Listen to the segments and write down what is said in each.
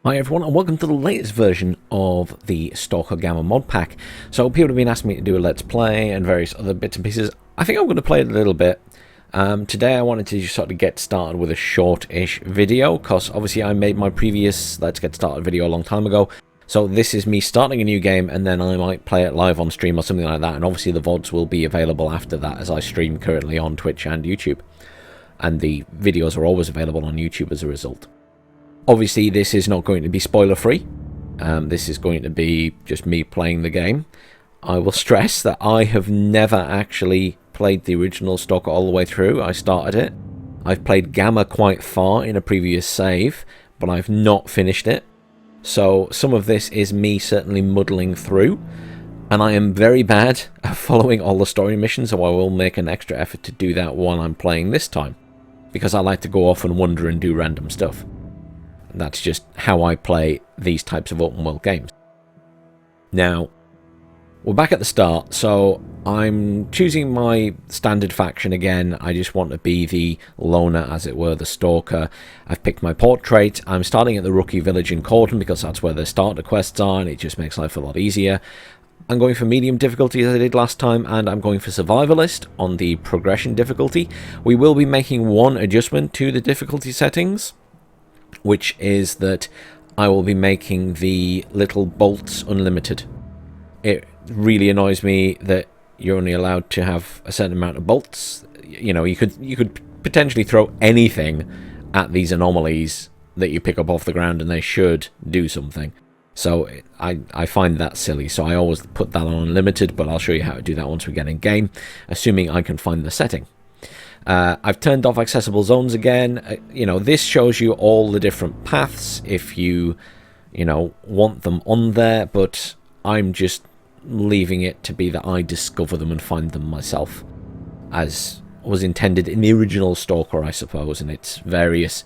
Hi everyone and welcome to the latest version of the Stalker Gamma mod pack. So people have been asking me to do a let's play and various other bits and pieces. I think I'm going to play it a little bit. Today I wanted to just sort of get started with a short-ish video because obviously I made my previous let's get started video a long time ago. So this is me starting a new game and then I might play it live on stream or something like that, and obviously the VODs will be available after that as I stream currently on Twitch and YouTube. And the videos are always available on YouTube as a result. Obviously, this is not going to be spoiler-free. This is going to be just me playing the game. I will stress that I have never actually played the original Stalker all the way through. I started it. I've played Gamma quite far in a previous save, but I've not finished it. So some of this is me certainly muddling through. And I am very bad at following all the story missions, so I will make an extra effort to do that while I'm playing this time, because I like to go off and wander and do random stuff. That's just how I play these types of open world games. Now, we're back at the start, so I'm choosing my standard faction again. I just want to be the loner, as it were, the stalker. I've picked my portrait. I'm starting at the rookie village in Corden because that's where the starter quests are, and it just makes life a lot easier. I'm going for medium difficulty as I did last time, and I'm going for survivalist on the progression difficulty. We will be making one adjustment to the difficulty settings, which is that I will be making the little bolts unlimited. It really annoys me that you're only allowed to have a certain amount of bolts. You know, you could potentially throw anything at these anomalies that you pick up off the ground and they should do something. So I find that silly, so I always put that on unlimited, but I'll show you how to do that once we get in game, assuming I can find the setting. I've turned off accessible zones again. You know, this shows you all the different paths if you want them on there, but I'm just leaving it to be that I discover them and find them myself, as was intended in the original Stalker, I suppose, and its various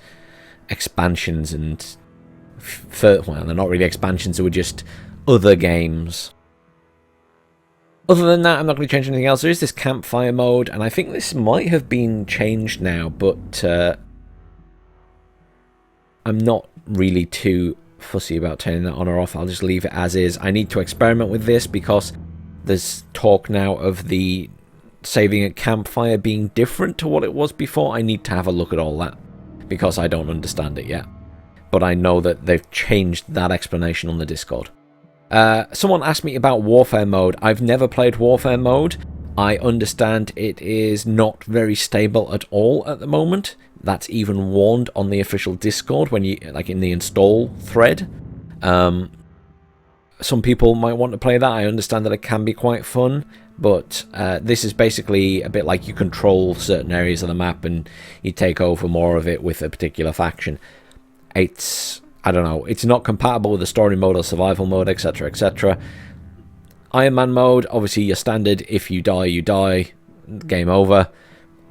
expansions and well, they're not really expansions, they were just other games. Other than that, I'm not going to change anything else. There is this campfire mode, and I think this might have been changed now, but I'm not really too fussy about turning that on or off. I'll just leave it as is. I need to experiment with this because there's talk now of the saving at campfire being different to what it was before. I need to have a look at all that because I don't understand it yet. But I know that they've changed that explanation on the Discord. Someone asked me about Warfare mode. I've never played Warfare mode. I understand it is not very stable at all at the moment. That's even warned on the official Discord when you, like in the install thread. Some people might want to play that. I understand that it can be quite fun, but this is basically a bit like you control certain areas of the map and you take over more of it with a particular faction. It's, I don't know, it's not compatible with the story mode or survival mode, etc, etc. Iron Man mode, obviously your standard, if you die, you die, game over.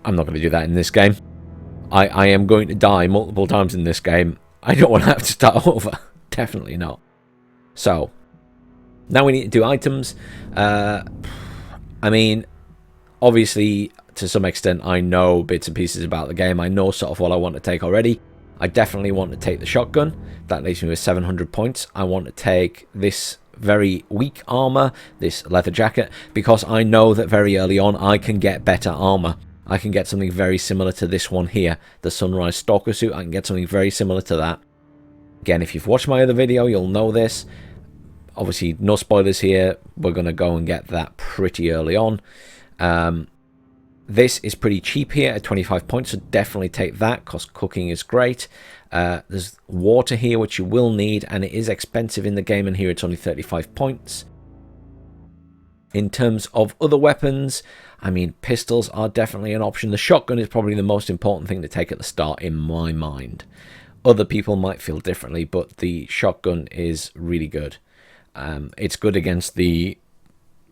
I'm not going to do that in this game. I am going to die multiple times in this game. I don't want to have to start over. Definitely not. So, now we need to do items. I mean, obviously, to some extent, I know bits and pieces about the game. I know sort of what I want to take already. I definitely want to take the shotgun. That leaves me with 700 points. I want to take this very weak armor, this leather jacket, because I know that very early on I can get better armor. I can get something very similar to this one here, the Sunrise Stalker suit. I can get something very similar to that. Again, if you've watched my other video, you'll know this. Obviously, no spoilers here. We're going to go and get that pretty early on. This is pretty cheap here at 25 points, so definitely take that because cooking is great. There's water here, which you will need, and it is expensive in the game, and here it's only 35 points. In terms of other weapons, I mean, pistols are definitely an option. The shotgun is probably the most important thing to take at the start in my mind. Other people might feel differently, but the shotgun is really good. It's good against the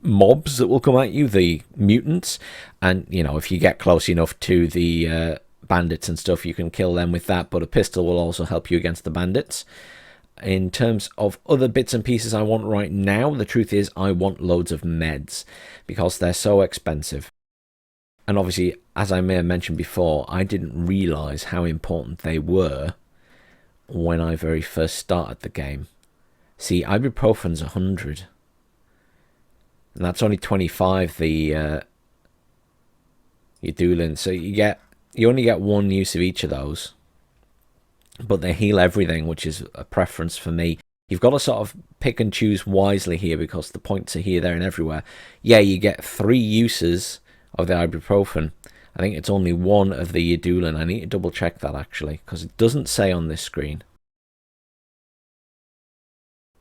mobs that will come at you, the mutants, and you know, if you get close enough to the bandits and stuff, you can kill them with that, but a pistol will also help you against the bandits. In terms of other bits and pieces I want right now, the truth is I want loads of meds because they're so expensive. And obviously, as I may have mentioned before, I didn't realize how important they were when I very first started the game. See, ibuprofen's 100. And that's only 25, the Udulin. So you only get one use of each of those. But they heal everything, which is a preference for me. You've got to sort of pick and choose wisely here because the points are here, there, and everywhere. Yeah, you get 3 uses of the ibuprofen. I think it's only 1 of the Udulin. I need to double check that actually, because it doesn't say on this screen.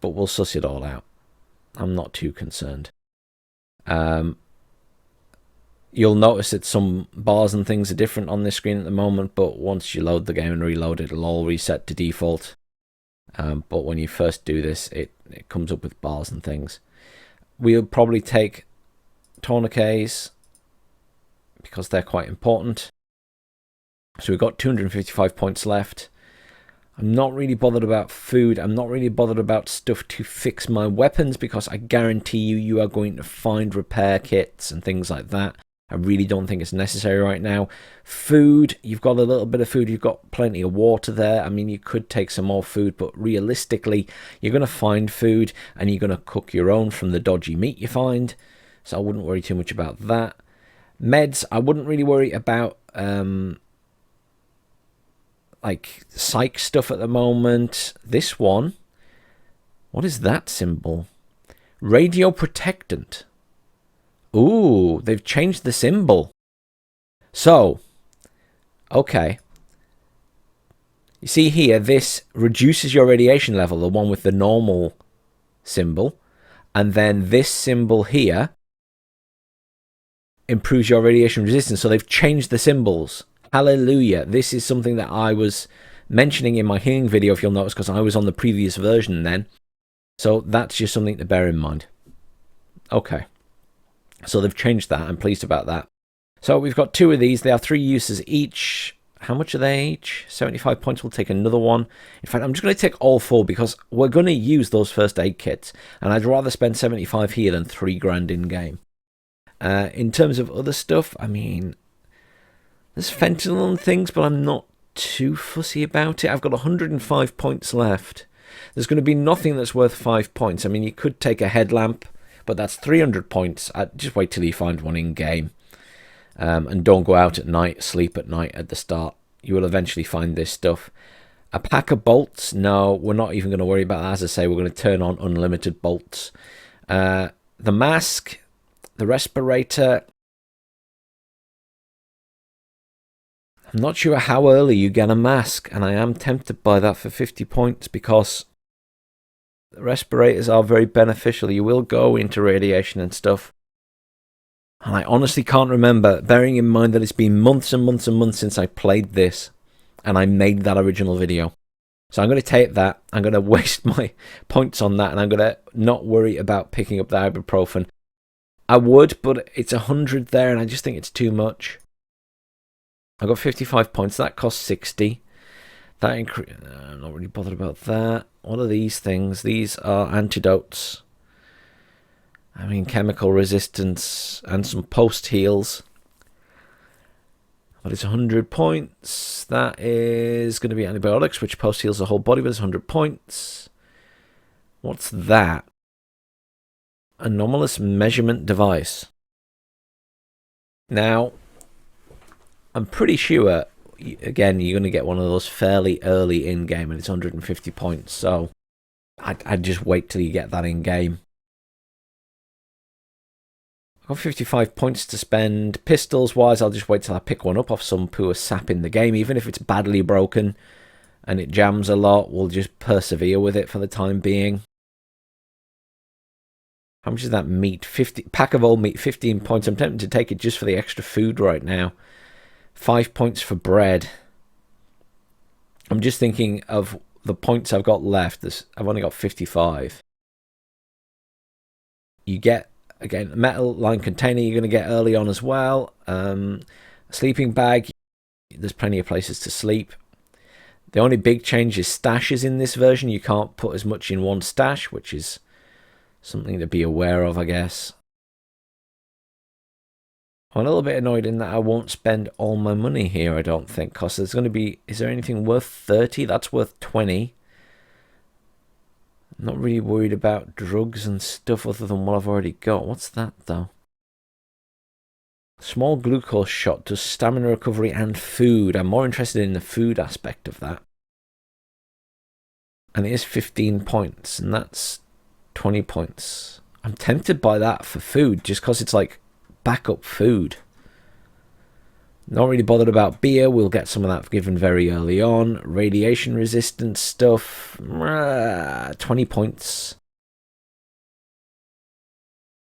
But we'll suss it all out. I'm not too concerned. You'll notice that some bars and things are different on this screen at the moment, but once you load the game and reload it, it'll all reset to default. But when you first do this, it comes up with bars and things. We'll probably take tourniquets because they're quite important. So we've got 255 points left. I'm not really bothered about food. I'm not really bothered about stuff to fix my weapons because I guarantee you are going to find repair kits and things like that. I really don't think it's necessary right now. Food, you've got a little bit of food. You've got plenty of water there. I mean, you could take some more food, but realistically, you're going to find food and you're going to cook your own from the dodgy meat you find. So I wouldn't worry too much about that. Meds, I wouldn't really worry about like psych stuff at the moment. This one, what is that symbol? Radio protectant. Ooh, they've changed the symbol. So, okay. You see here, this reduces your radiation level, the one with the normal symbol. And then this symbol here improves your radiation resistance. So they've changed the symbols. Hallelujah. This is something that I was mentioning in my healing video, if you'll notice, because I was on the previous version then. So that's just something to bear in mind. Okay. So they've changed that. I'm pleased about that. So we've got 2 of these. They have 3 uses each. How much are they each? 75 points. We'll take another one. In fact, I'm just going to take all 4 because we're going to use those first aid kits. And I'd rather spend 75 here than 3 grand in game. In terms of other stuff, I mean, there's fentanyl and things, but I'm not too fussy about it. I've got 105 points left. There's going to be nothing that's worth 5 points. I mean, you could take a headlamp, but that's 300 points. Just wait till you find one in game. And don't go out at night, sleep at night at the start. You will eventually find this stuff. A pack of bolts. No, we're not even going to worry about that. As I say, we're going to turn on unlimited bolts. The mask, the respirator. I'm not sure how early you get a mask, and I am tempted by that for 50 points because the respirators are very beneficial. You will go into radiation and stuff. And I honestly can't remember, bearing in mind that it's been months and months and months since I played this and I made that original video. So I'm going to take that, I'm going to waste my points on that, and I'm going to not worry about picking up the ibuprofen. I would, but it's 100 there and I just think it's too much. I got 55 points, that costs 60. I'm not really bothered about that. What are these things? These are antidotes. I mean, chemical resistance and some post heals. But it's 100 points. That is going to be antibiotics, which post heals the whole body, but it's 100 points. What's that? Anomalous measurement device. Now, I'm pretty sure, again, you're going to get one of those fairly early in-game, and it's 150 points. So I'd just wait till you get that in-game. I've got 55 points to spend. Pistols-wise, I'll just wait till I pick one up off some poor sap in the game. Even if it's badly broken and it jams a lot, we'll just persevere with it for the time being. How much is that meat? 50 pack of old meat, 15 points. I'm tempted to take it just for the extra food right now. 5 points for bread. I'm just thinking of the points I've got left. I've only got 55. You get, again, a metal lined container you're going to get early on as well. A sleeping bag. There's plenty of places to sleep. The only big change is stashes in this version. You can't put as much in one stash, which is something to be aware of, I guess. I'm a little bit annoyed in that I won't spend all my money here, I don't think, because there's going to be... Is there anything worth 30? That's worth 20. I'm not really worried about drugs and stuff other than what I've already got. What's that, though? Small glucose shot does stamina recovery and food. I'm more interested in the food aspect of that. And it is 15 points, and that's 20 points. I'm tempted by that for food, just because it's like backup food. Not really bothered about beer. We'll get some of that given very early on. Radiation resistance stuff. 20 points.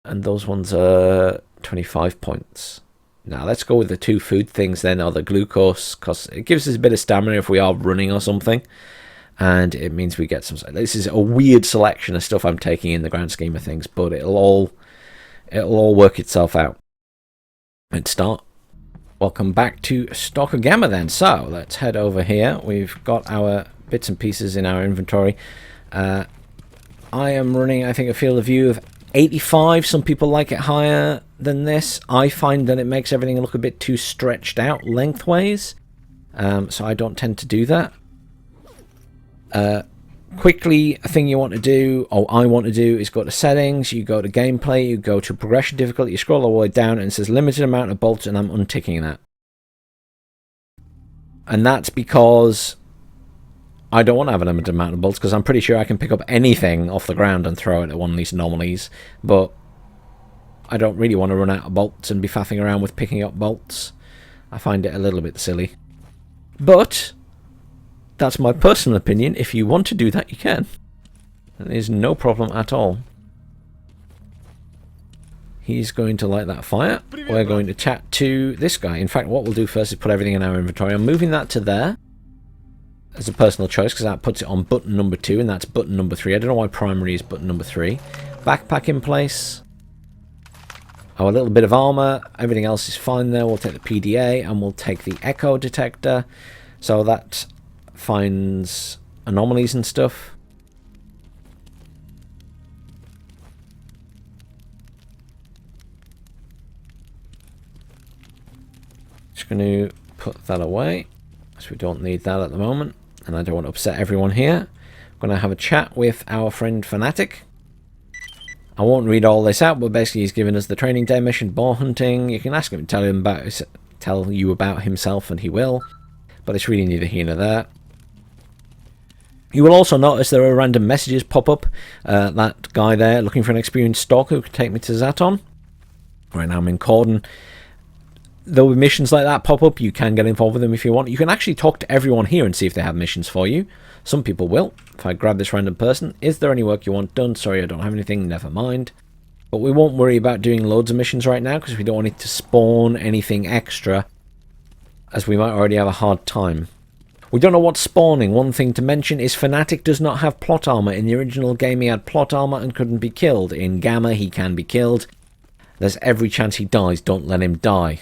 And those ones are 25 points. Now let's go with the two food things then, or the glucose, because it gives us a bit of stamina if we are running or something. And it means we get some... This is a weird selection of stuff I'm taking in the grand scheme of things, but it'll all work itself out. Let's start. Welcome back to Stalker Gamma then. So let's head over here. We've got our bits and pieces in our inventory. I am running, I think, a field of view of 85. Some people like it higher than this. I find that it makes everything look a bit too stretched out lengthways. So I don't tend to do that. Quickly, a thing you want to do, or I want to do, is go to settings, you go to gameplay, you go to progression difficulty, you scroll all the way down and it says limited amount of bolts, and I'm unticking that. And that's because I don't want to have a limited amount of bolts, because I'm pretty sure I can pick up anything off the ground and throw it at one of these anomalies, but I don't really want to run out of bolts and be faffing around with picking up bolts. I find it a little bit silly. But that's my personal opinion. If you want to do that, you can. There's no problem at all. He's going to light that fire. We're going to chat to this guy. In fact, what we'll do first is put everything in our inventory. I'm moving that to there as a personal choice, because that puts it on button number 2, and that's button number 3. I don't know why primary is button number 3. Backpack in place. Oh, a little bit of armor. Everything else is fine there. We'll take the PDA, and we'll take the echo detector. So that finds anomalies and stuff. Just going to put that away, because we don't need that at the moment, and I don't want to upset everyone here. I'm going to have a chat with our friend Fanatic. I won't read all this out, but basically he's given us the training day mission, boar hunting. You can ask him to tell you about himself, and he will, but it's really neither here nor there. You will also notice there are random messages pop up. That guy there looking for an experienced stalker who could take me to Zaton. Right now I'm in Cordon. There'll be missions like that pop up. You can get involved with them if you want. You can actually talk to everyone here and see if they have missions for you. Some people will. If I grab this random person, is there any work you want done? Sorry, I don't have anything. Never mind. But we won't worry about doing loads of missions right now, because we don't want it to spawn anything extra, as we might already have a hard time. We don't know what's spawning. One thing to mention is Fanatic does not have plot armor. In the original game he had plot armor and couldn't be killed. In Gamma he can be killed. There's every chance he dies. Don't let him die.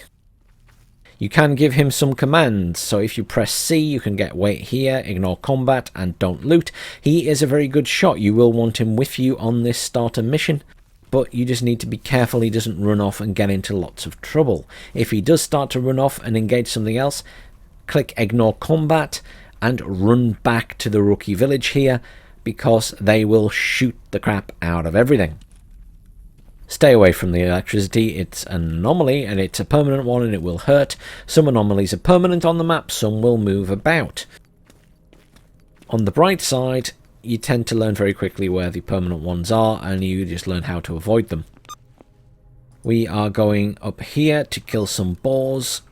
You can give him some commands. So if you press C, you can get wait here, ignore combat, and don't loot. He is a very good shot. You will want him with you on this starter mission, but you just need to be careful he doesn't run off and get into lots of trouble. If he does start to run off and engage something else, click ignore combat and run back to the rookie village here, because they will shoot the crap out of everything. Stay away from the electricity. It's an anomaly, and it's a permanent one, and it will hurt. Some anomalies are permanent on the map, some will move about. On the bright side, you tend to learn very quickly where the permanent ones are, and you just learn how to avoid them. We are going up here to kill some boars.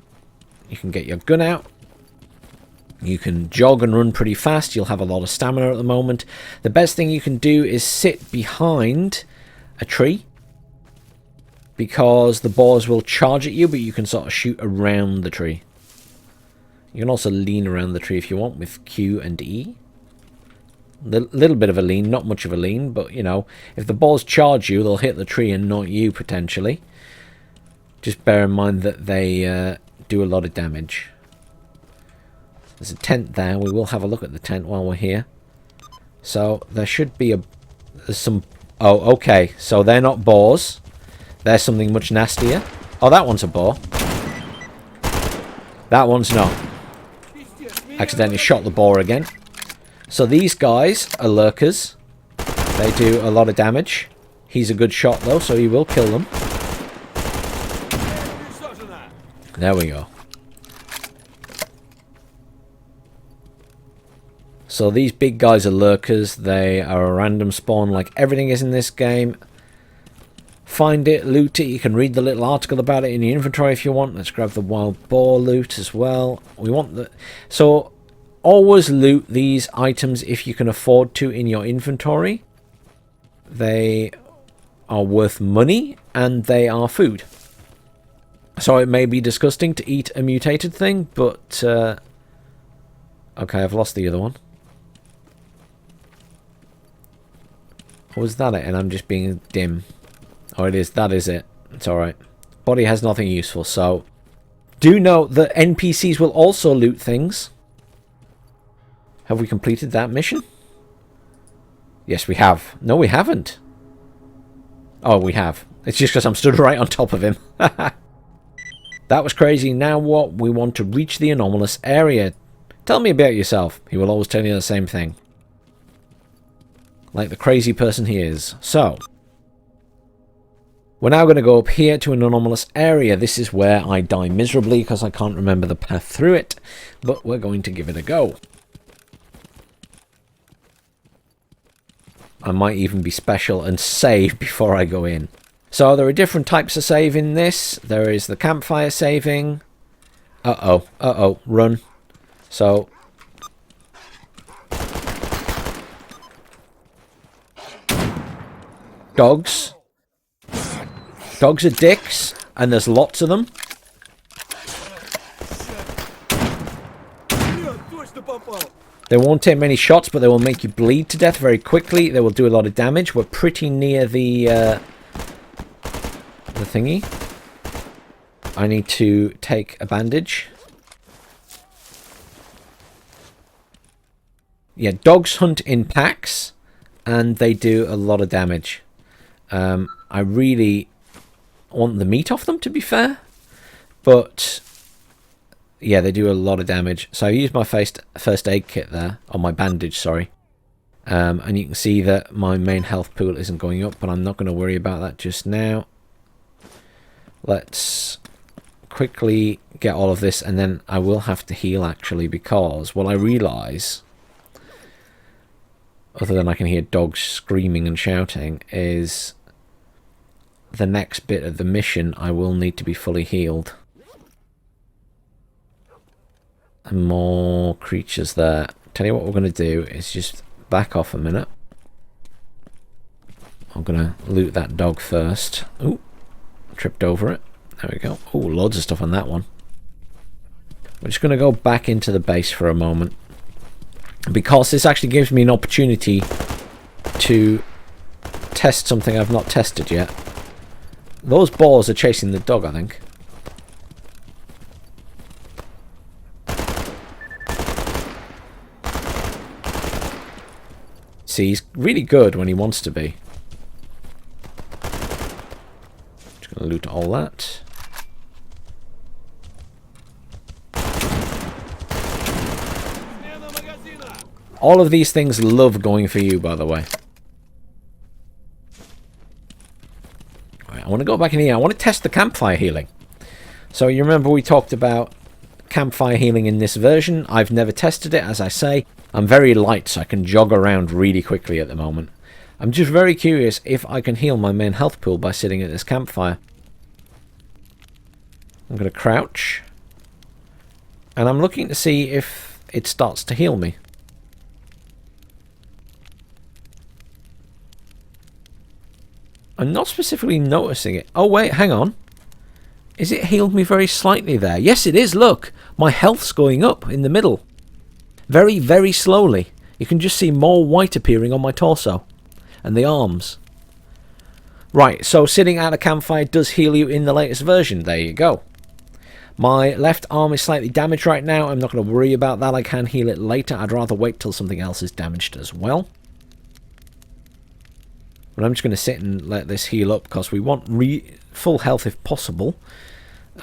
You can get your gun out. You can jog and run pretty fast. You'll have a lot of stamina at the moment. The best thing you can do is sit behind a tree, because the boars will charge at you, but you can sort of shoot around the tree. You can also lean around the tree if you want with Q and E. Little bit of a lean, not much of a lean, but you know, if the boars charge you, they'll hit the tree and not you potentially. Just bear in mind that they do a lot of damage. There's a tent there. We will have a look at the tent while we're here. So there should be there's some... Oh, okay. So they're not boars. There's something much nastier. Oh, that one's a boar. That one's not. Accidentally shot the boar again. So these guys are lurkers. They do a lot of damage. He's a good shot though, so he will kill them. There we go. So these big guys are lurkers. They are a random spawn like everything is in this game. Find it, loot it. You can read the little article about it in your inventory if you want. Let's grab the wild boar loot as well. We want the... So always loot these items if you can afford to in your inventory. They are worth money and they are food. So it may be disgusting to eat a mutated thing, but... okay, I've lost the other one. Or was that it? And I'm just being dim. Oh, it is. That is it. It's alright. Body has nothing useful, so... Do note that NPCs will also loot things. Have we completed that mission? Yes, we have. No, we haven't. Oh, we have. It's just because I'm stood right on top of him. That was crazy. Now what? We want to reach the anomalous area. Tell me about yourself. He will always tell you the same thing. Like the crazy person he is. So, we're now going to go up here to an anomalous area. This is where I die miserably because I can't remember the path through it. But we're going to give it a go. I might even be special and save before I go in. So there are different types of save in this. There is the campfire saving. Uh-oh. Uh-oh. Run. So... Dogs. Dogs are dicks, and there's lots of them. They won't take many shots, but they will make you bleed to death very quickly. They will do a lot of damage. We're pretty near the thingy. I need to take a bandage. Yeah, dogs hunt in packs, and they do a lot of damage. I really want the meat off them, to be fair. But, yeah, they do a lot of damage. So I used my first aid kit there, or my bandage, sorry. And you can see that my main health pool isn't going up, but I'm not going to worry about that just now. Let's quickly get all of this, and then I will have to heal, actually, because what I realise, other than I can hear dogs screaming and shouting, is the next bit of the mission I will need to be fully healed. And more creatures there. Tell you what we're going to do is just back off a minute. I'm going to loot that dog first. Ooh, tripped over it. There we go. Ooh, loads of stuff on that one. We're just going to go back into the base for a moment, because this actually gives me an opportunity to test something I've not tested yet. Those boars are chasing the dog, I think. See, he's really good when he wants to be. Just going to loot all that. All of these things love going for you, by the way. Right, I want to go back in here. I want to test the campfire healing. So you remember we talked about campfire healing in this version. I've never tested it, as I say. I'm very light, so I can jog around really quickly at the moment. I'm just very curious if I can heal my main health pool by sitting at this campfire. I'm going to crouch. And I'm looking to see if it starts to heal me. I'm not specifically noticing it. Oh, wait, hang on. Is it healed me very slightly there? Yes, it is, look. My health's going up in the middle. Very, very slowly. You can just see more white appearing on my torso. And the arms. Right, so sitting at a campfire does heal you in the latest version. There you go. My left arm is slightly damaged right now. I'm not going to worry about that. I can heal it later. I'd rather wait till something else is damaged as well. But I'm just going to sit and let this heal up, because we want full health if possible.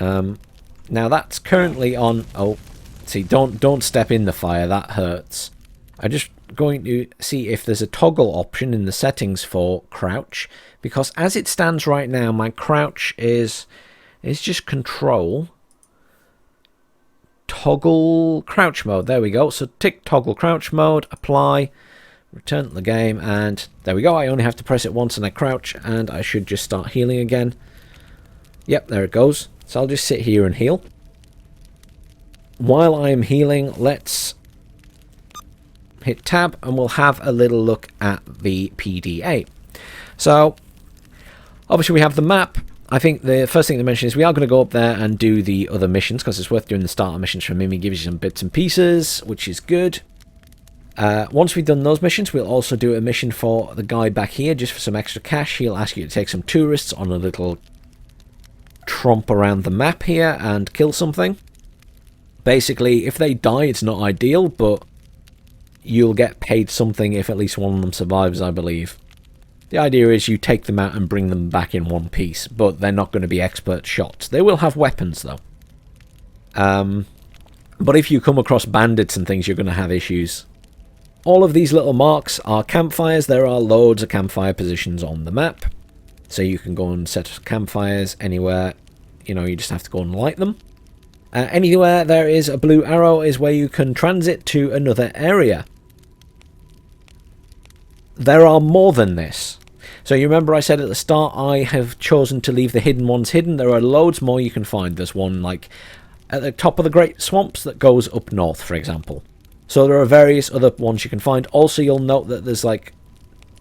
Now that's currently on... Oh, see, don't step in the fire. That hurts. I'm just going to see if there's a toggle option in the settings for crouch, because as it stands right now, my crouch is just control. Toggle crouch mode. There we go. So tick toggle crouch mode, apply, return to the game, and there we go. I only have to press it once and I crouch, and I should just start healing again. Yep, there it goes. So I'll just sit here and heal. While I am healing, let's hit tab and we'll have a little look at the PDA. So obviously we have the map. I think the first thing to mention is we are going to go up there and do the other missions, because it's worth doing the starter missions from him. He gives you some bits and pieces, which is good. Once we've done those missions, we'll also do a mission for the guy back here, just for some extra cash. He'll ask you to take some tourists on a little tromp around the map here and kill something. Basically, if they die, it's not ideal, but you'll get paid something if at least one of them survives, I believe. The idea is you take them out and bring them back in one piece, but they're not going to be expert shots. They will have weapons, though. But if you come across bandits and things, you're going to have issues. All of these little marks are campfires. There are loads of campfire positions on the map. So you can go and set campfires anywhere. You know, you just have to go and light them. Anywhere there is a blue arrow is where you can transit to another area. There are more than this. So you remember I said at the start I have chosen to leave the hidden ones hidden. There are loads more you can find. There's one like at the top of the Great Swamps that goes up north, for example. So there are various other ones you can find. Also, you'll note that there's like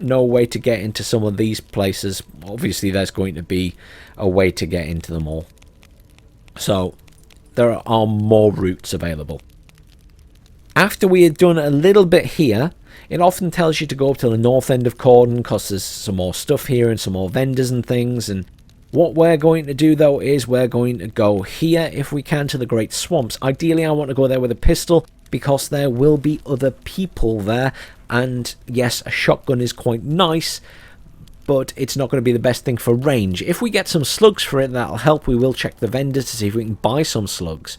no way to get into some of these places. Obviously, there's going to be a way to get into them all. So there are more routes available. After we had done a little bit here, it often tells you to go up to the north end of Cordon, because there's some more stuff here and some more vendors and things. And what we're going to do, though, is we're going to go here, if we can, to the Great Swamps. Ideally, I want to go there with a pistol, because there will be other people there. And yes, a shotgun is quite nice, but it's not going to be the best thing for range. If we get some slugs for it, that'll help. We will check the vendors to see if we can buy some slugs.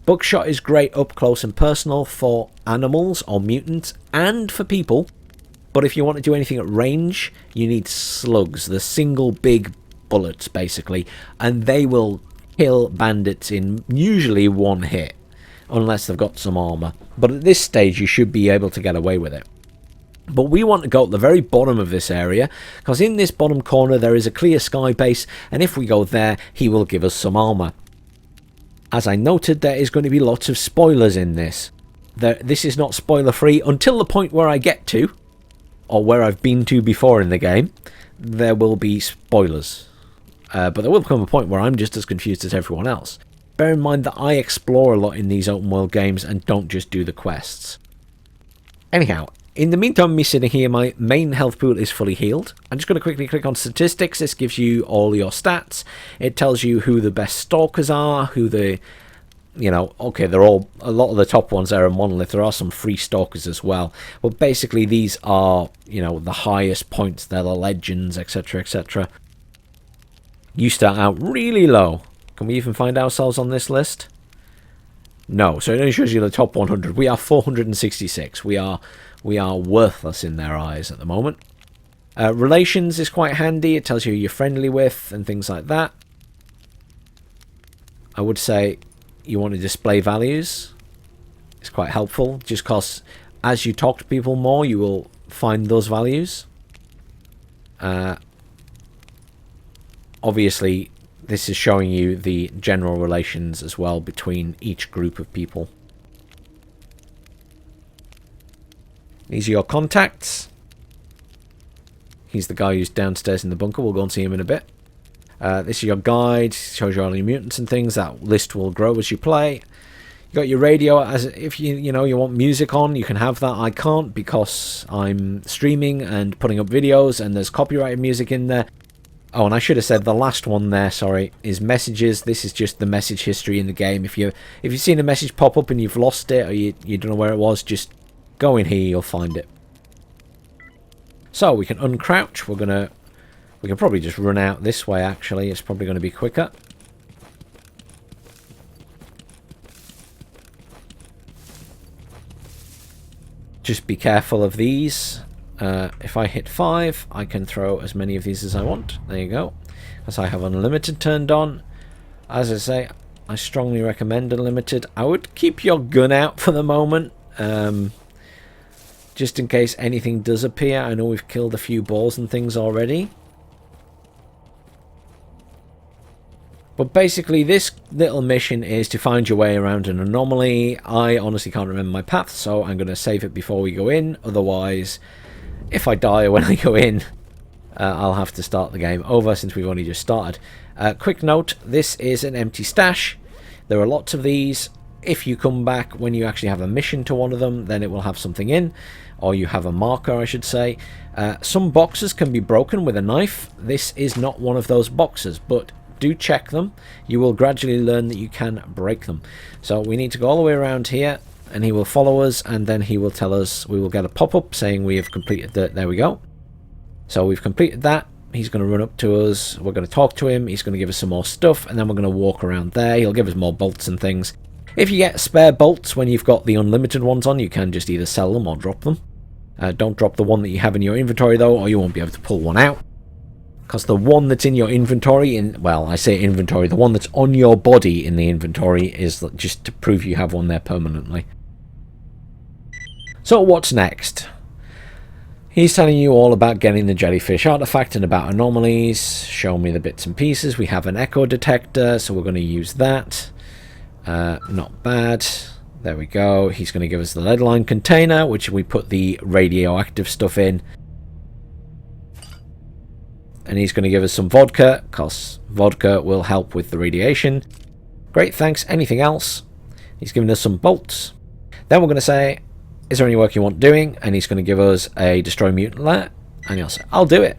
Buckshot is great up close and personal for animals or mutants and for people. But if you want to do anything at range, you need slugs. The single big bullets, basically. And they will kill bandits in usually one hit, unless they've got some armor. But at this stage, you should be able to get away with it. But we want to go at the very bottom of this area, because in this bottom corner there is a clear sky base, and if we go there, he will give us some armor. As I noted, there is going to be lots of spoilers in this. This is not spoiler free until the point where I get to, or where I've been to before in the game. There will be spoilers. But there will come a point where I'm just as confused as everyone else. Bear in mind that I explore a lot in these open world games and don't just do the quests. Anyhow, in the meantime, me sitting here, my main health pool is fully healed. I'm just going to quickly click on statistics. This gives you all your stats. It tells you who the best stalkers are, who the, you know, okay, they're all, a lot of the top ones are a monolith. There are some free stalkers as well. But basically these are, you know, the highest points. They're the legends, etc, etc. You start out really low. Can we even find ourselves on this list? No, so it only shows you the top 100. We are 466. We are worthless in their eyes at the moment. Relations is quite handy. It tells you who you're friendly with and things like that. I would say you want to display values. It's quite helpful, just because as you talk to people more, you will find those values. Obviously, this is showing you the general relations as well between each group of people. These are your contacts. He's the guy who's downstairs in the bunker. We'll go and see him in a bit. This is your guide. Shows you all your mutants and things. That list will grow as you play. You got your radio. As if you want music on, you can have that. I can't, because I'm streaming and putting up videos, and there's copyrighted music in there. Oh, and I should have said the last one there, sorry, is messages. This is just the message history in the game. If you've seen a message pop up and you've lost it, or you don't know where it was, just go in here, you'll find it. So we can uncrouch. We can probably just run out this way, actually. It's probably going to be quicker. Just be careful of these. If I hit 5, I can throw as many of these as I want. There you go. As I have unlimited turned on. As I say, I strongly recommend unlimited. I would keep your gun out for the moment. Just in case anything does appear. I know we've killed a few balls and things already. But basically, this little mission is to find your way around an anomaly. I honestly can't remember my path, so I'm going to save it before we go in. Otherwise, if I die when I go in, I'll have to start the game over since we've only just started. Quick note, this is an empty stash. There are lots of these. If you come back when you actually have a mission to one of them, then it will have something in. Or you have a marker, I should say. Some boxes can be broken with a knife. This is not one of those boxes, but do check them. You will gradually learn that you can break them. So we need to go all the way around here, and he will follow us, and then he will tell us, we will get a pop-up saying we have completed the, there we go. So we've completed that. He's going to run up to us. We're going to talk to him. He's going to give us some more stuff, and then we're going to walk around there. He'll give us more bolts and things. If you get spare bolts when you've got the unlimited ones on, you can just either sell them or drop them. Don't drop the one that you have in your inventory, though, or you won't be able to pull one out. Because the one that's in your inventory, well, I say inventory, the one that's on your body in the inventory is just to prove you have one there permanently. So what's next? He's telling you all about getting the jellyfish artifact and about anomalies. Show me the bits and pieces. We have an echo detector, so we're going to use that. Not bad. There we go. He's going to give us the lead line container, which we put the radioactive stuff in. And he's going to give us some vodka, because vodka will help with the radiation. Great, thanks. Anything else? He's giving us some bolts. Then we're going to say, is there any work you want doing? And he's going to give us a destroy mutant lair. And he'll say, I'll do it.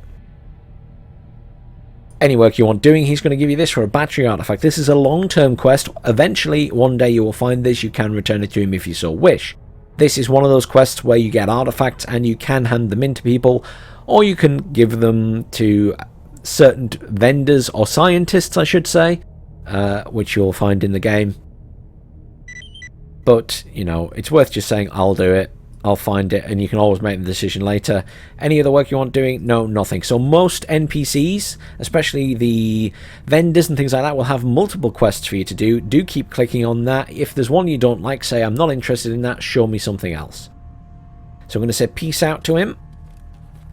Any work you want doing, he's going to give you this for a battery artifact. This is a long-term quest. Eventually, one day you will find this. You can return it to him if you so wish. This is one of those quests where you get artifacts and you can hand them in to people, or you can give them to certain vendors or scientists, I should say, which you'll find in the game. But, you know, it's worth just saying, I'll do it, I'll find it, and you can always make the decision later. Any other work you want doing? No, nothing. So most NPCs, especially the vendors and things like that, will have multiple quests for you to do. Do keep clicking on that. If there's one you don't like, say, I'm not interested in that, show me something else. So I'm going to say peace out to him.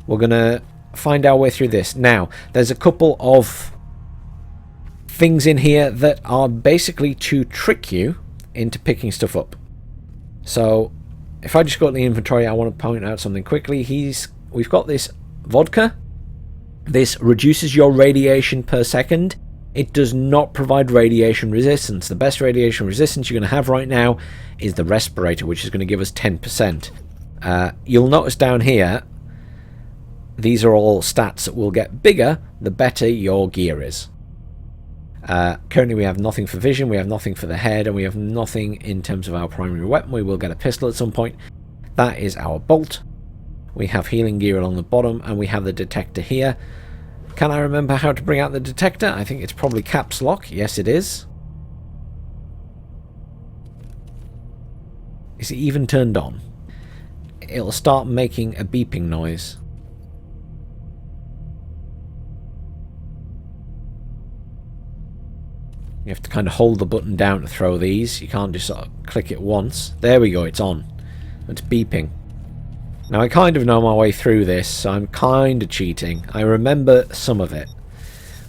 We're going to find our way through this. Now, there's a couple of things in here that are basically to trick you into picking stuff up. So if I just go to the inventory, I want to point out something quickly. We've got this vodka. This reduces your radiation per second. It does not provide radiation resistance. The best radiation resistance you're going to have right now is the respirator, which is going to give us 10%. You'll notice down here, these are all stats that will get bigger the better your gear is. Currently we have nothing for vision, we have nothing for the head, and we have nothing in terms of our primary weapon. We will get a pistol at some point. That is our bolt. We have healing gear along the bottom, and we have the detector here. Can I remember how to bring out the detector? I think it's probably caps lock. Yes, it is. Is it even turned on? It'll start making a beeping noise. You have to kind of hold the button down to throw these. You can't just sort of click it once. There we go, it's on. It's beeping. Now I kind of know my way through this, so I'm kind of cheating. I remember some of it.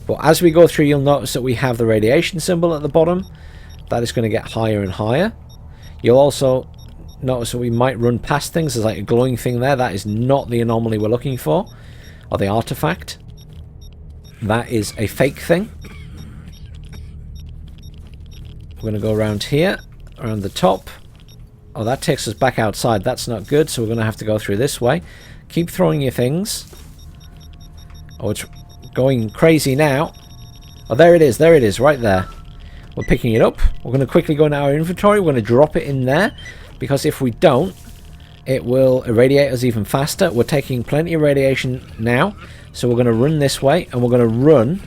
But as we go through, you'll notice that we have the radiation symbol at the bottom. That is going to get higher and higher. You'll also notice that we might run past things. There's like a glowing thing there. That is not the anomaly we're looking for. Or the artifact. That is a fake thing. We're going to go around here, around the top. Oh, that takes us back outside. That's not good, so we're going to have to go through this way. Keep throwing your things. Oh, it's going crazy now. Oh, there it is, right there. We're picking it up. We're going to quickly go into our inventory. We're going to drop it in there, because if we don't, it will irradiate us even faster. We're taking plenty of radiation now, so we're going to run this way, and we're going to run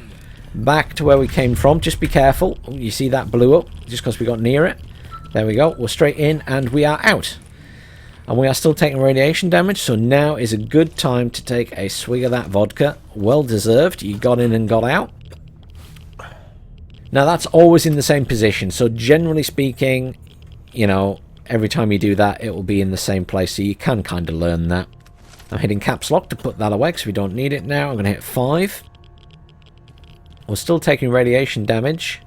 back to where we came from. Just be careful. Oh, you see that blew up just because we got near it. There we go. We're straight in and we are out. And we are still taking radiation damage, so now is a good time to take a swig of that vodka. Well deserved. You got in and got out. Now that's always in the same position, so generally speaking, you know, every time you do that, it will be in the same place, so you can kind of learn that. I'm hitting caps lock to put that away because we don't need it now. I'm going to hit 5. We're still taking radiation damage.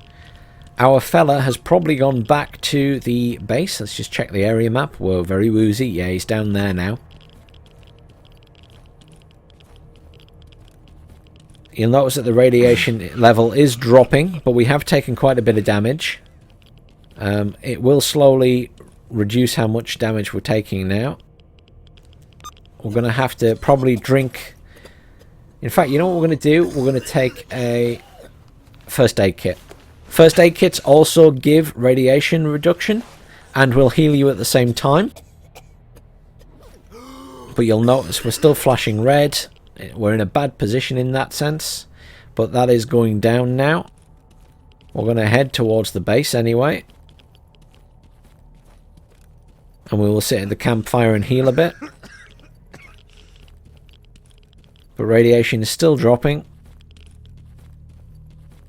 Our fella has probably gone back to the base. Let's just check the area map. We're very woozy. Yeah, he's down there now. You'll notice that the radiation level is dropping, but we have taken quite a bit of damage. It will slowly reduce how much damage we're taking now. We're going to have to probably drink... In fact, you know what we're going to do? We're going to take a first aid kit. First aid kits also give radiation reduction and will heal you at the same time. But you'll notice we're still flashing red. We're in a bad position in that sense. But that is going down now. We're going to head towards the base anyway. And we will sit at the campfire and heal a bit. But radiation is still dropping.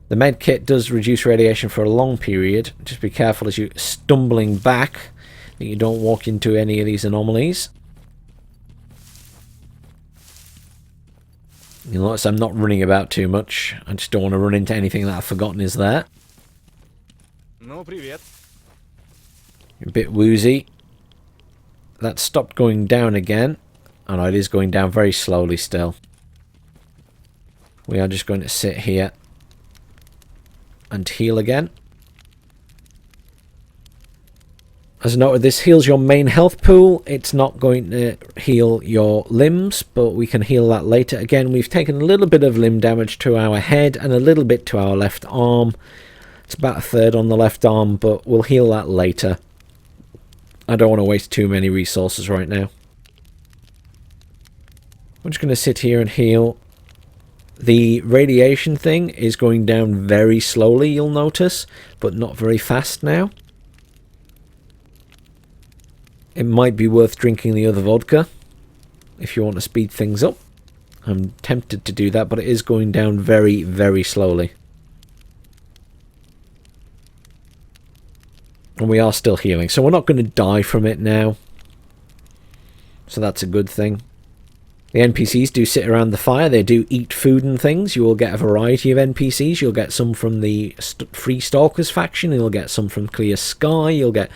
The med kit does reduce radiation for a long period. Just be careful as you're stumbling back that you don't walk into any of these anomalies. You'll notice I'm not running about too much. I just don't want to run into anything that I've forgotten is there. No, привет. A bit woozy. That stopped going down again. Oh no, it is going down very slowly still. We are just going to sit here and heal again. As noted, this heals your main health pool. It's not going to heal your limbs, but we can heal that later. Again, we've taken a little bit of limb damage to our head and a little bit to our left arm. It's about a third on the left arm, but we'll heal that later. I don't want to waste too many resources right now. I'm just going to sit here and heal. The radiation thing is going down very slowly, you'll notice, but not very fast now. It might be worth drinking the other vodka if you want to speed things up. I'm tempted to do that, but it is going down very, very slowly. And we are still healing, so we're not going to die from it now. So that's a good thing. The NPCs do sit around the fire. They do eat food and things. You will get a variety of NPCs. You'll get some from the Free Stalkers faction. You'll get some from Clear Sky. You'll get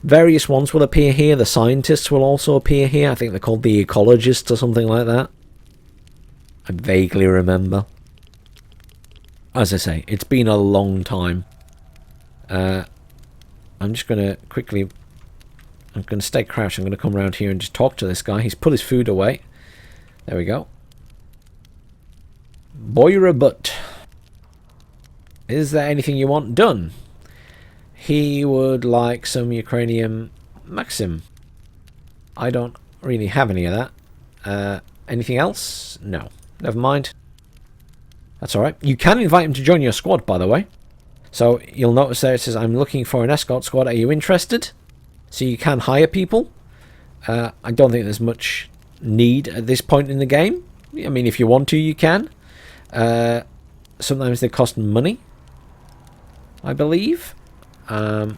various ones will appear here. The scientists will also appear here. I think they're called the ecologists or something like that. I vaguely remember. As I say, it's been a long time. I'm just going to quickly... I'm going to stay crouched. I'm going to come around here and just talk to this guy. He's put his food away. There we go. Boyra Butt. Is there anything you want done? He would like some Ukrainian Maxim. I don't really have any of that. Anything else? No. Never mind. That's alright. You can invite him to join your squad, by the way. So you'll notice there it says, I'm looking for an escort squad. Are you interested? So you can hire people. I don't think there's much need at this point in the game. I mean, if you want to, you can. Sometimes they cost money, I believe. But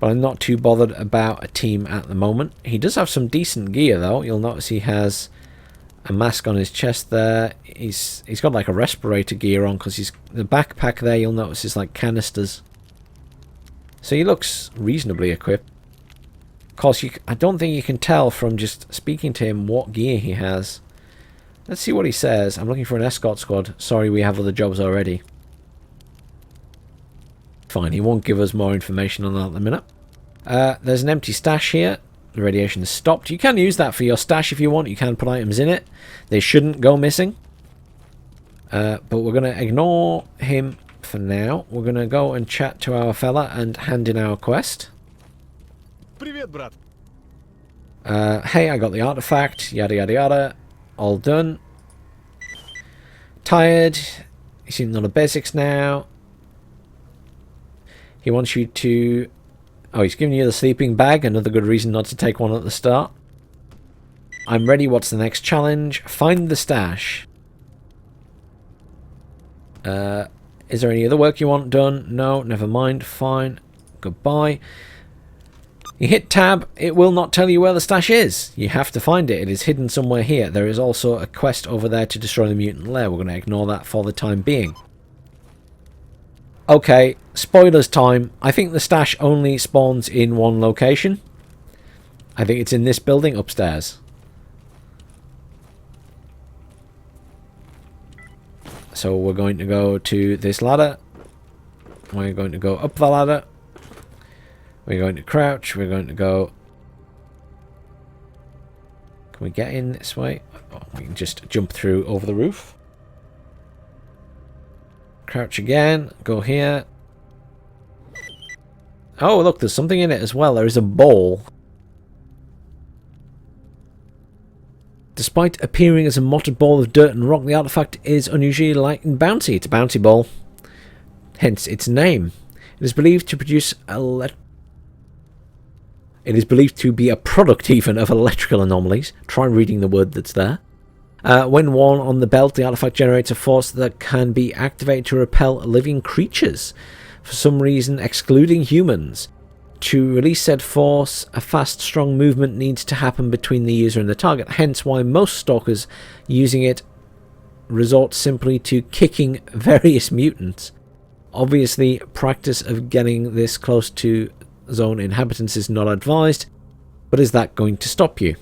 I'm not too bothered about a team at the moment. He does have some decent gear, though. You'll notice he has a mask on his chest there. He's got like a respirator gear on because the backpack there, you'll notice, is like canisters. So he looks reasonably equipped. Of course, I don't think you can tell from just speaking to him what gear he has. Let's see what he says. I'm looking for an escort squad. Sorry, we have other jobs already. Fine, he won't give us more information on that at the minute. There's an empty stash here. The radiation is stopped. You can use that for your stash if you want. You can put items in it. They shouldn't go missing. But we're going to ignore him for now. We're going to go and chat to our fella and hand in our quest. Привет, брат. Hey, I got the artifact. Yada yada yada. All done. Tired. You see none of the basics now. He wants you to... Oh, he's giving you the sleeping bag. Another good reason not to take one at the start. I'm ready. What's the next challenge? Find the stash. Is there any other work you want done? No, never mind. Fine. Goodbye. You hit tab, it will not tell you where the stash is. You have to find it. It is hidden somewhere here. There is also a quest over there to destroy the mutant lair. We're going to ignore that for the time being. Okay, spoilers time. I think the stash only spawns in one location. I think it's in this building upstairs. So we're going to go to this ladder. We're going to go up the ladder. We're going to crouch. We're going to go... Can we get in this way? Oh, we can just jump through over the roof. Crouch again. Go here. Oh, look, there's something in it as well. There is a bowl. Despite appearing as a mottled ball of dirt and rock, the artifact is unusually light and bouncy. It's a bouncy ball. Hence its name. It is believed to produce It is believed to be a product even of electrical anomalies. Try reading the word that's there. When worn on the belt, the artifact generates a force that can be activated to repel living creatures, for some reason excluding humans. To release said force, a fast, strong movement needs to happen between the user and the target, hence why most stalkers using it resort simply to kicking various mutants. Obviously, practice of getting this close to zone inhabitants is not advised, but is that going to stop you?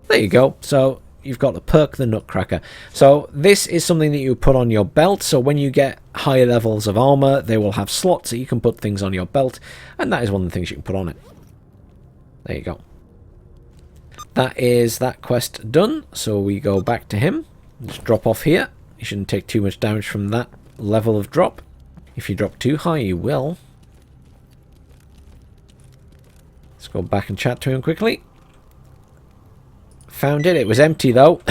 There you go. So you've got the perk, the Nutcracker. So this is something that you put on your belt, so when you get higher levels of armor, they will have slots that you can put things on your belt, and that is one of the things you can put on it. There you go. That is that quest done, so we go back to him. Just drop off here. You shouldn't take too much damage from that level of drop. If you drop too high, you will. Let's go back and chat to him quickly. Found it. It was empty though.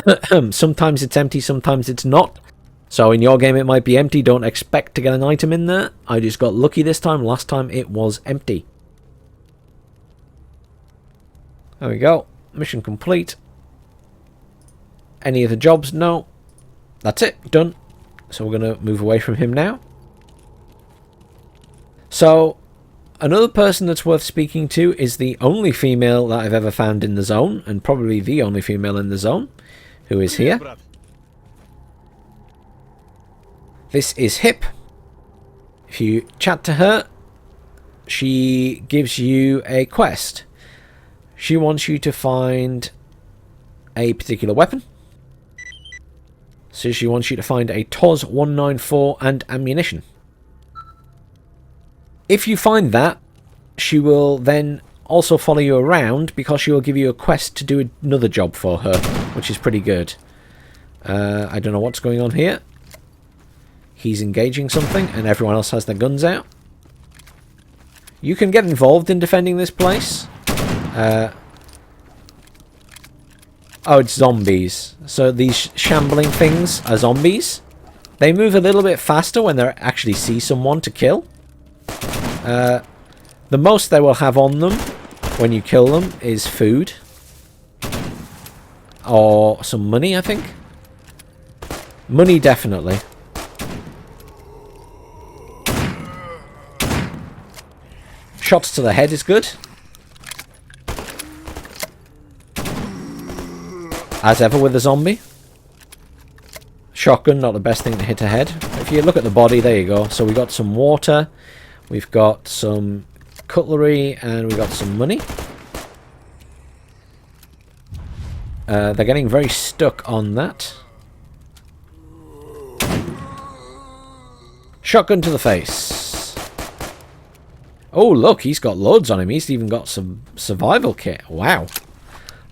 Sometimes it's empty, sometimes it's not. So in your game it might be empty. Don't expect to get an item in there. I just got lucky this time. Last time it was empty. There we go. Mission complete. Any other jobs? No. That's it. Done. So we're going to move away from him now. So another person that's worth speaking to is the only female that I've ever found in the zone, and probably the only female in the zone, who is here. This is Hip. If you chat to her, she gives you a quest. She wants you to find a particular weapon. So she wants you to find a TOS 194 and ammunition. If you find that, she will then also follow you around because she will give you a quest to do another job for her, which is pretty good. I don't know what's going on here. He's engaging something and everyone else has their guns out. You can get involved in defending this place. Oh, it's zombies. So these shambling things are zombies. They move a little bit faster when they actually see someone to kill. The most they will have on them when you kill them is food. Or some money, I think. Money, definitely. Shots to the head is good. As ever with a zombie. Shotgun, not the best thing to hit a head. If you look at the body, there you go. So we got some water. We've got some cutlery and we've got some money. They're getting very stuck on that. Shotgun to the face. Oh, look, he's got loads on him. He's even got some survival kit. Wow.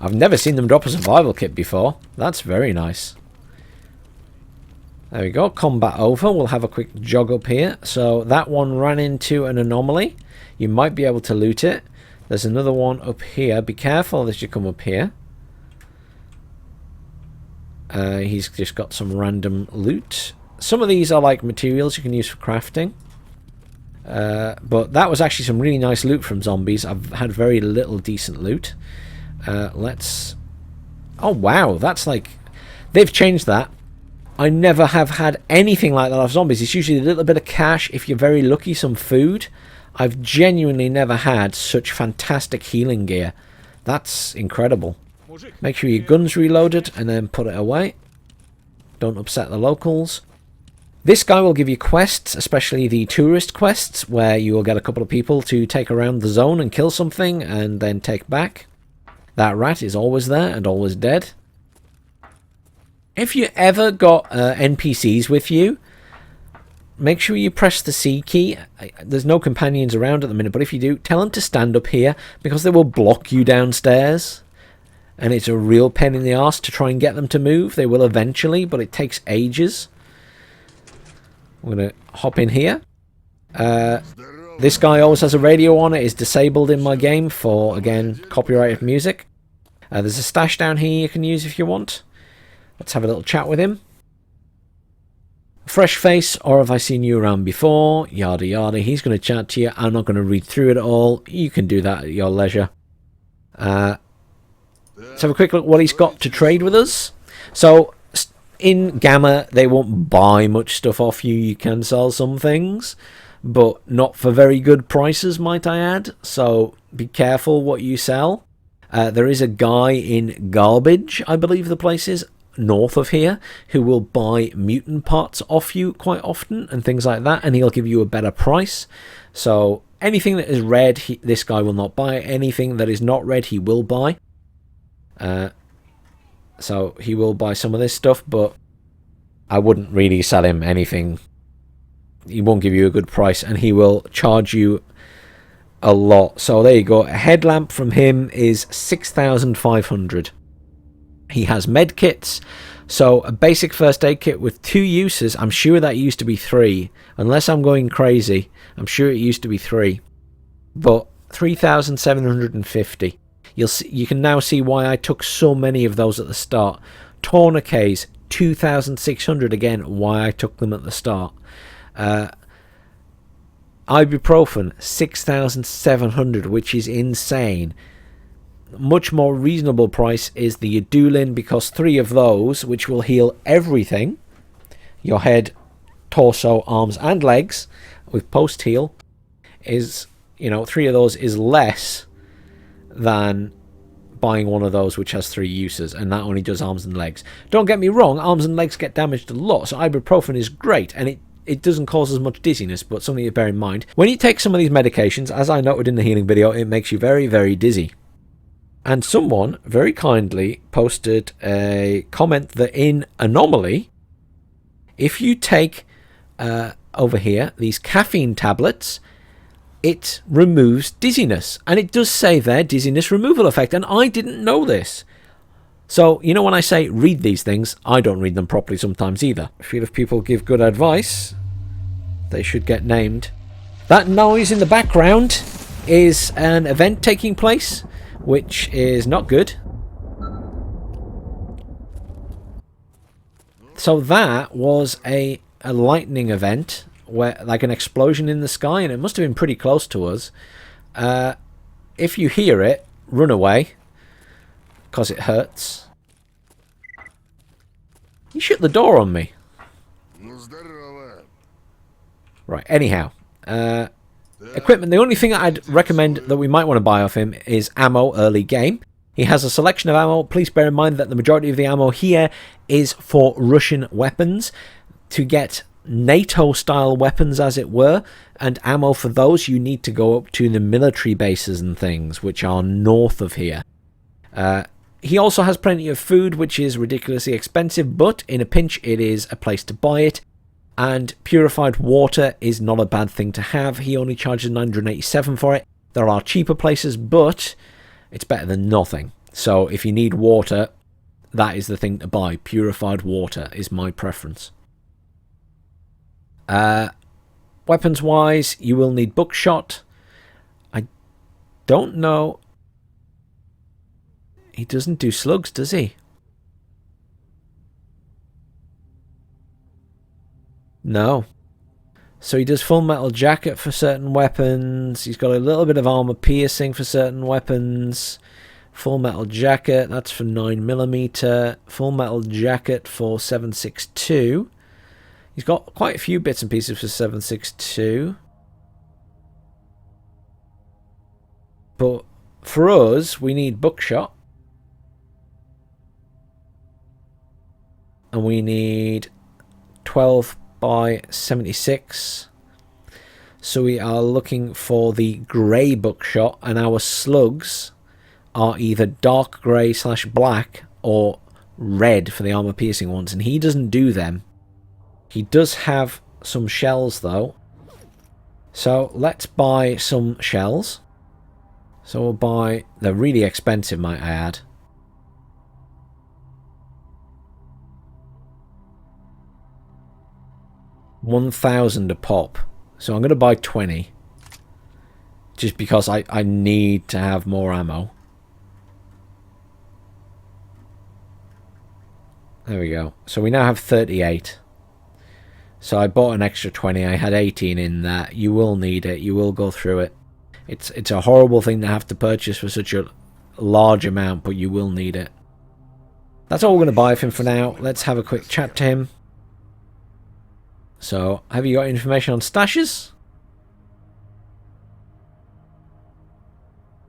I've never seen them drop a survival kit before. That's very nice. There we go. Combat over. We'll have a quick jog up here. So that one ran into an anomaly. You might be able to loot it. There's another one up here. Be careful as you come up here. He's just got some random loot. Some of these are like materials you can use for crafting. But that was actually some really nice loot from zombies. I've had very little decent loot. Let's... Oh, wow. That's like... They've changed that. I never have had anything like that off zombies. It's usually a little bit of cash. If you're very lucky, some food. I've genuinely never had such fantastic healing gear. That's incredible. Make sure your gun's reloaded and then put it away. Don't upset the locals. This guy will give you quests, especially the tourist quests, where you will get a couple of people to take around the zone and kill something and then take back. That rat is always there and always dead. If you ever got NPCs with you, make sure you press the C key. There's no companions around at the minute, but if you do, tell them to stand up here because they will block you downstairs. And it's a real pain in the arse to try and get them to move. They will eventually, but it takes ages. We're going to hop in here. This guy always has a radio on. It is disabled in my game for, again, copyrighted music. There's a stash down here you can use if you want. Let's have a little chat with him. Fresh face, or have I seen you around before? Yada yada. He's going to chat to you. I'm not going to read through it all. You can do that at your leisure. Let's have a quick look at what he's got to trade with us. So, in Gamma, they won't buy much stuff off you. You can sell some things, but not for very good prices, might I add. So, be careful what you sell. There is a guy in Garbage, I believe the place is, north of here, who will buy mutant parts off you quite often and things like that, and he'll give you a better price. So, anything that is red, this guy will not buy. Anything that is not red, he will buy. So he will buy some of this stuff, but I wouldn't really sell him anything. He won't give you a good price, and he will charge you a lot. So there you go. A headlamp from him is 6,500. He has med kits. So a basic first aid kit with 2 uses. I'm sure that used to be 3. Unless I'm going crazy, I'm sure it used to be 3. But 3,750. You can now see why I took so many of those at the start. Tourniquets, 2,600 again, why I took them at the start. Ibuprofen, 6,700, which is insane. Much more reasonable price is the Adulin, because 3 of those, which will heal everything, your head, torso, arms and legs, with post-heal, is, 3 of those is less than buying one of those which has 3 uses, and that only does arms and legs. Don't get me wrong, arms and legs get damaged a lot, so ibuprofen is great, and it doesn't cause as much dizziness, but something to bear in mind. When you take some of these medications, as I noted in the healing video, it makes you very, very dizzy. And someone very kindly posted a comment that in Anomaly, if you take over here these caffeine tablets, it removes dizziness. And it does say there, dizziness removal effect. And I didn't know this. So, when I say read these things, I don't read them properly sometimes either. I feel if people give good advice, they should get named. That noise in the background is an event taking place, which is not good. So that was a lightning event, where like an explosion in the sky, and it must have been pretty close to us. If you hear it, run away, because it hurts. You shut the door on me. Right, anyhow. Equipment, the only thing I'd recommend that we might want to buy off him is ammo early game. He has a selection of ammo. Please bear in mind that the majority of the ammo here is for Russian weapons. To get NATO-style weapons, as it were, and ammo for those, you need to go up to the military bases and things, which are north of here. He also has plenty of food, which is ridiculously expensive, but in a pinch, it is a place to buy it. And purified water is not a bad thing to have. He only charges 987 for it. There are cheaper places, but it's better than nothing. So if you need water, that is the thing to buy. Purified water is my preference. Weapons wise, you will need buckshot. I don't know. He doesn't do slugs, does he? No. So he does full metal jacket for certain weapons. He's got a little bit of armor piercing for certain weapons. Full metal jacket, that's for 9mm. Full metal jacket for 7.62. He's got quite a few bits and pieces for 7.62. But for us, we need buckshot. And we need 12 by 76. So we are looking for the grey buckshot, and our slugs are either dark grey / black or red for the armor piercing ones, and he doesn't do them. He does have some shells though, so let's buy some shells. So we'll buy, they're really expensive, might I add. $1,000 a pop. So I'm going to buy 20. Just because I need to have more ammo. There we go. So we now have 38. So I bought an extra 20. I had 18 in that. You will need it. You will go through it. It's a horrible thing to have to purchase for such a large amount, but you will need it. That's all we're going to buy of him for now. Let's have a quick chat to him. So, have you got information on stashes?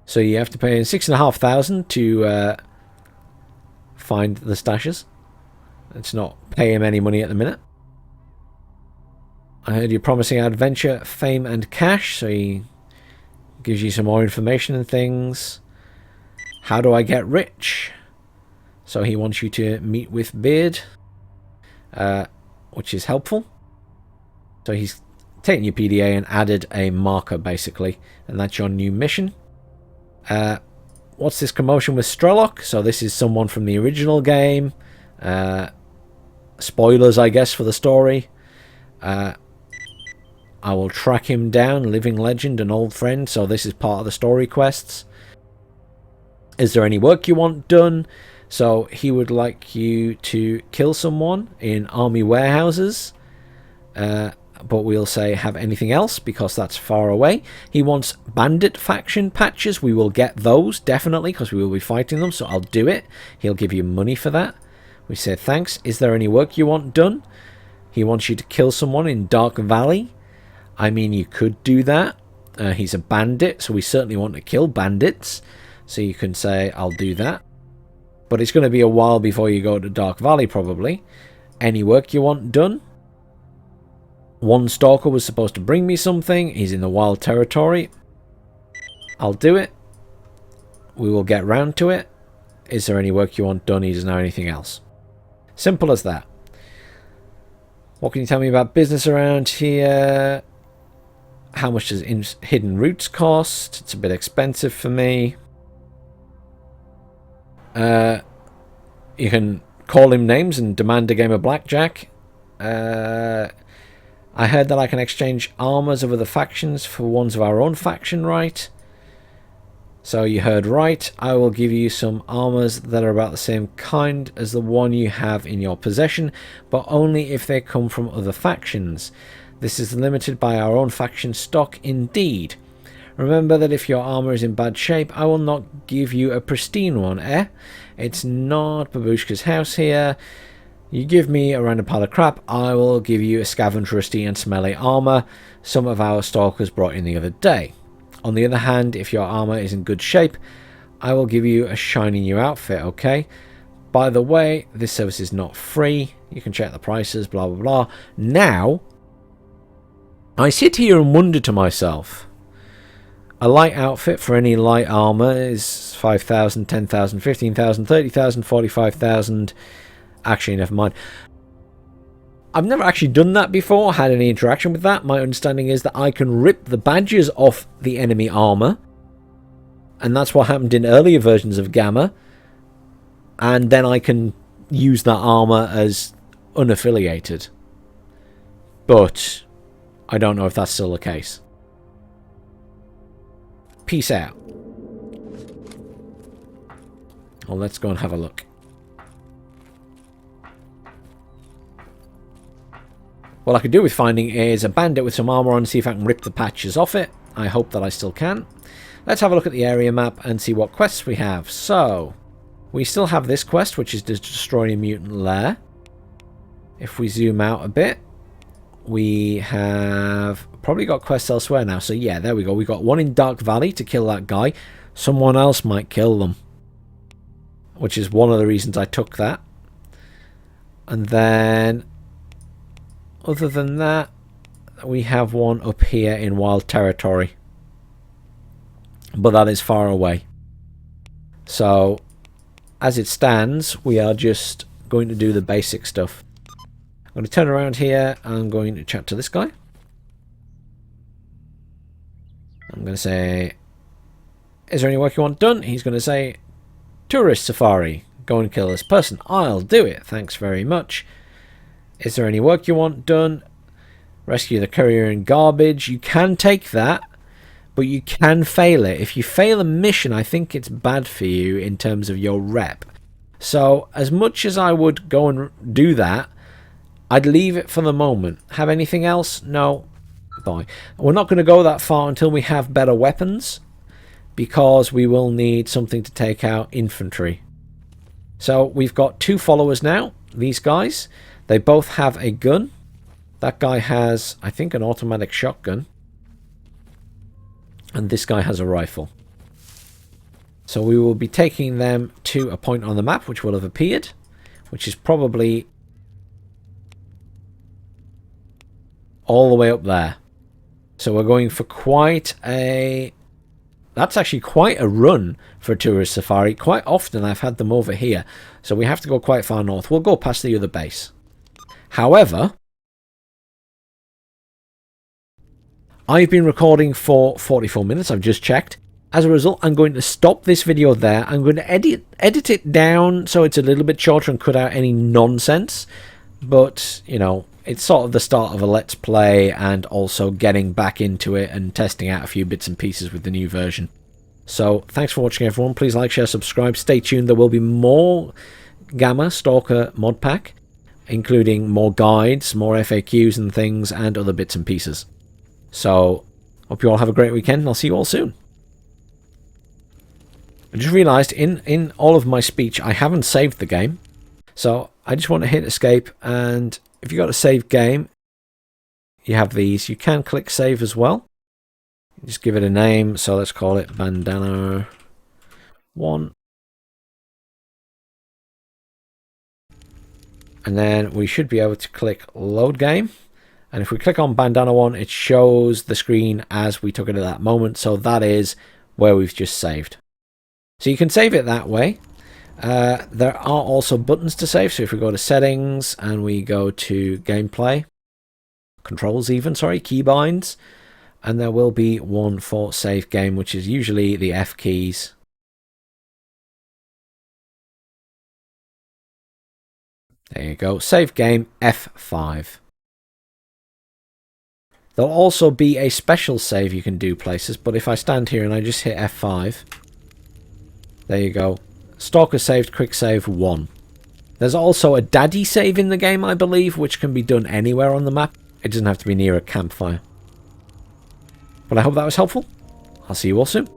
So you have to pay $6,500 to find the stashes. Let's not pay him any money at the minute. I heard you're promising adventure, fame and cash, so he gives you some more information and things. How do I get rich? So he wants you to meet with Beard, which is helpful. So he's taken your PDA and added a marker, basically. And that's your new mission. What's this commotion with s.t.a.l.k.e.r? So this is someone from the original game. Spoilers, I guess, for the story. I will track him down, living legend, an old friend. So this is part of the story quests. Is there any work you want done? So he would like you to kill someone in army warehouses. But we'll say have anything else because that's far away. He wants bandit faction patches. We will get those definitely because we will be fighting them, so I'll do it. He'll give you money for that. We say thanks. Is there any work you want done? He wants you to kill someone in Dark Valley. I mean, you could do that. He's a bandit, so we certainly want to kill bandits. So you can say I'll do that. But it's going to be a while before you go to Dark Valley probably. Any work you want done? One stalker was supposed to bring me something. He's in the wild territory. I'll do it. We will get round to it. Is there any work you want done? He doesn't know anything else. Simple as that. What can you tell me about business around here? How much does hidden roots cost? It's a bit expensive for me. You can call him names and demand a game of blackjack. I heard that I can exchange armors of other factions for ones of our own faction, right? So you heard right. I will give you some armors that are about the same kind as the one you have in your possession, but only if they come from other factions. This is limited by our own faction stock indeed. Remember that if your armor is in bad shape, I will not give you a pristine one, eh? It's not Babushka's house here. You give me a random pile of crap, I will give you a scavenger rusty and smelly armor some of our stalkers brought in the other day. On the other hand, if your armor is in good shape, I will give you a shiny new outfit, okay? By the way, this service is not free. You can check the prices, blah, blah, blah. Now, I sit here and wonder to myself, a light outfit for any light armor is 5,000, 10,000, 15,000, 30,000, 45,000. Actually, never mind. I've never actually done that before, had any interaction with that. My understanding is that I can rip the badges off the enemy armor. And that's what happened in earlier versions of Gamma. And then I can use that armor as unaffiliated. But I don't know if that's still the case. Peace out. Well, let's go and have a look. What I could do with finding is a bandit with some armor on and see if I can rip the patches off it. I hope that I still can. Let's have a look at the area map and see what quests we have. So, we still have this quest, which is to destroy a mutant lair. If we zoom out a bit, we have probably got quests elsewhere now. So yeah, there we go. We got one in Dark Valley to kill that guy. Someone else might kill them, which is one of the reasons I took that. And then, other than that, we have one up here in Wild Territory. But that is far away. So, as it stands, we are just going to do the basic stuff. I'm going to turn around here. I'm going to chat to this guy. I'm going to say, is there any work you want done? He's going to say, tourist safari. Go and kill this person. I'll do it. Thanks very much. Is there any work you want done? Rescue the courier in garbage. You can take that, but you can fail it. If you fail a mission, I think it's bad for you in terms of your rep. So, as much as I would go and do that, I'd leave it for the moment. Have anything else? No. Bye. We're not going to go that far until we have better weapons, because we will need something to take out infantry. So, we've got 2 followers now. These guys. They both have a gun. That guy has, I think, an automatic shotgun. And this guy has a rifle. So we will be taking them to a point on the map which will have appeared, which is probably all the way up there. So we're going for quite a... That's actually quite a run for a tourist safari. Quite often I've had them over here. So we have to go quite far north. We'll go past the other base. However, I've been recording for 44 minutes. I've just checked. As a result, I'm going to stop this video there. I'm going to edit it down so it's a little bit shorter and cut out any nonsense. But, you know, it's sort of the start of a Let's Play and also getting back into it and testing out a few bits and pieces with the new version. So, thanks for watching, everyone. Please like, share, subscribe. Stay tuned. There will be more g.a.m.m.a Stalker mod pack, including more guides, more FAQs and things, and other bits and pieces. So, hope you all have a great weekend, and I'll see you all soon. I just realised in all of my speech I haven't saved the game. So I just want to hit escape, and if you've got a save game, you have these. You can click save as well. Just give it a name. So let's call it Bandanner 1. And then we should be able to click load game. And if we click on Bandanner 1, it shows the screen as we took it at that moment. So that is where we've just saved. So you can save it that way. There are also buttons to save. So if we go to settings and we go to gameplay, controls even, sorry, keybinds, and there will be one for save game, which is usually the F keys. There you go, save game F5. There'll also be a special save you can do places, but if I stand here and I just hit F5, there you go. Stalker saved, quick save 1. There's also a daddy save in the game, I believe, which can be done anywhere on the map. It doesn't have to be near a campfire. But I hope that was helpful. I'll see you all soon.